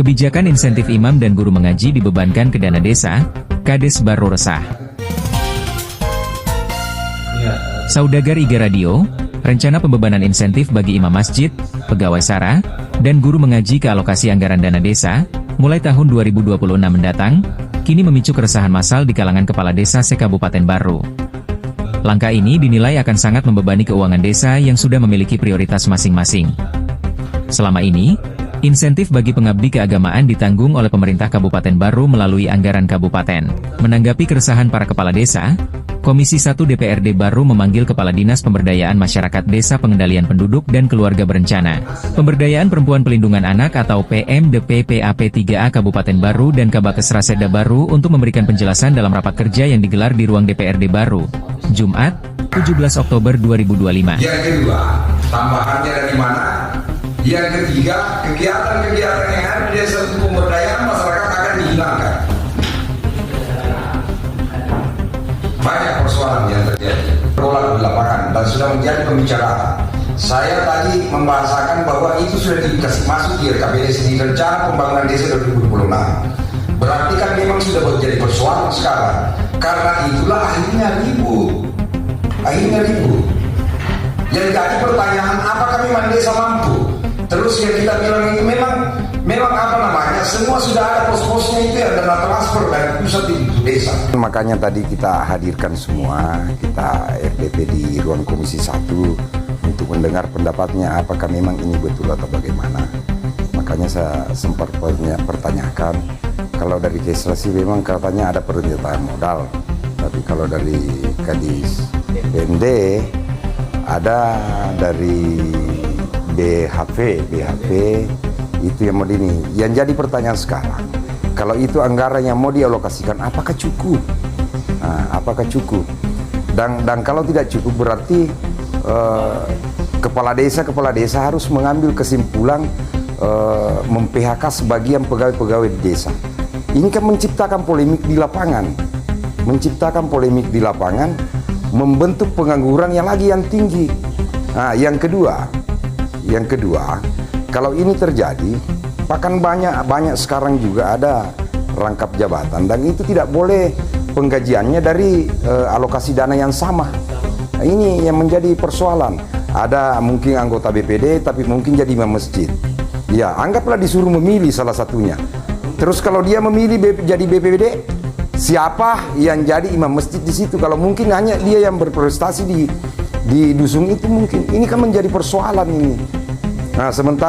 Kebijakan insentif imam dan guru mengaji dibebankan ke dana desa, Kades Barru resah. Saudagar Iga Radio, rencana pembebanan insentif bagi imam masjid, pegawai SARA, dan guru mengaji ke alokasi anggaran dana desa, mulai tahun 2026 mendatang, kini memicu keresahan massal di kalangan kepala desa se-Kabupaten Barru. Langkah ini dinilai akan sangat membebani keuangan desa yang sudah memiliki prioritas masing-masing. Selama ini, insentif bagi pengabdi keagamaan ditanggung oleh pemerintah Kabupaten Barru melalui anggaran kabupaten. Menanggapi keresahan para kepala desa, Komisi 1 DPRD Barru memanggil Kepala Dinas Pemberdayaan Masyarakat Desa Pengendalian Penduduk dan Keluarga Berencana, Pemberdayaan Perempuan Pelindungan Anak atau PMDPPAP3A Kabupaten Barru dan Kabakes Raseda Barru untuk memberikan penjelasan dalam rapat kerja yang digelar di ruang DPRD Barru, Jumat, 17 Oktober 2025. Yang kedua, tambahannya dari mana? Yang ketiga, kegiatan-kegiatan yang ada di desa untuk pemberdayaan masyarakat akan dihilangkan. Banyak persoalan yang terjadi, berulang di lapangan dan sudah menjadi pembicaraan. Saya tadi membahasakan bahwa itu sudah dikasih masuk di RKPDS di Rencana Pembangunan Desa 2026. Berarti kan memang sudah menjadi persoalan sekarang. Karena itulah akhirnya ribut. Yang jadi pertanyaan, apakah memang desa mampu? Terus yang kita bilang itu memang apa namanya, semua sudah ada pos-posnya itu ya, dana transfer dari pusat di desa. Makanya tadi kita hadirkan semua, kita RDP di ruang Komisi 1 untuk mendengar pendapatnya apakah memang ini betul atau bagaimana. Makanya saya sempat pertanyakan, kalau dari Kesrasi memang katanya ada pernyataan modal, tapi kalau dari Kadis PMD ada dari BHP itu yang mau ini. Yang jadi pertanyaan sekarang, kalau itu anggaran yang mau dialokasikan, apakah cukup? Apakah cukup? Dan kalau tidak cukup berarti kepala desa harus mengambil kesimpulan mem-PHK sebagian pegawai-pegawai di desa. Ini kan menciptakan polemik di lapangan, membentuk pengangguran yang tinggi. Yang kedua, kalau ini terjadi, bahkan banyak sekarang juga ada rangkap jabatan dan itu tidak boleh penggajiannya dari alokasi dana yang sama. Ini yang menjadi persoalan. Ada mungkin anggota BPD tapi mungkin jadi imam masjid. Ya, anggaplah disuruh memilih salah satunya. Terus kalau dia memilih jadi BPD, siapa yang jadi imam masjid di situ? Kalau mungkin hanya dia yang berprestasi di dusun itu mungkin. Ini kan menjadi persoalan ini. Sementara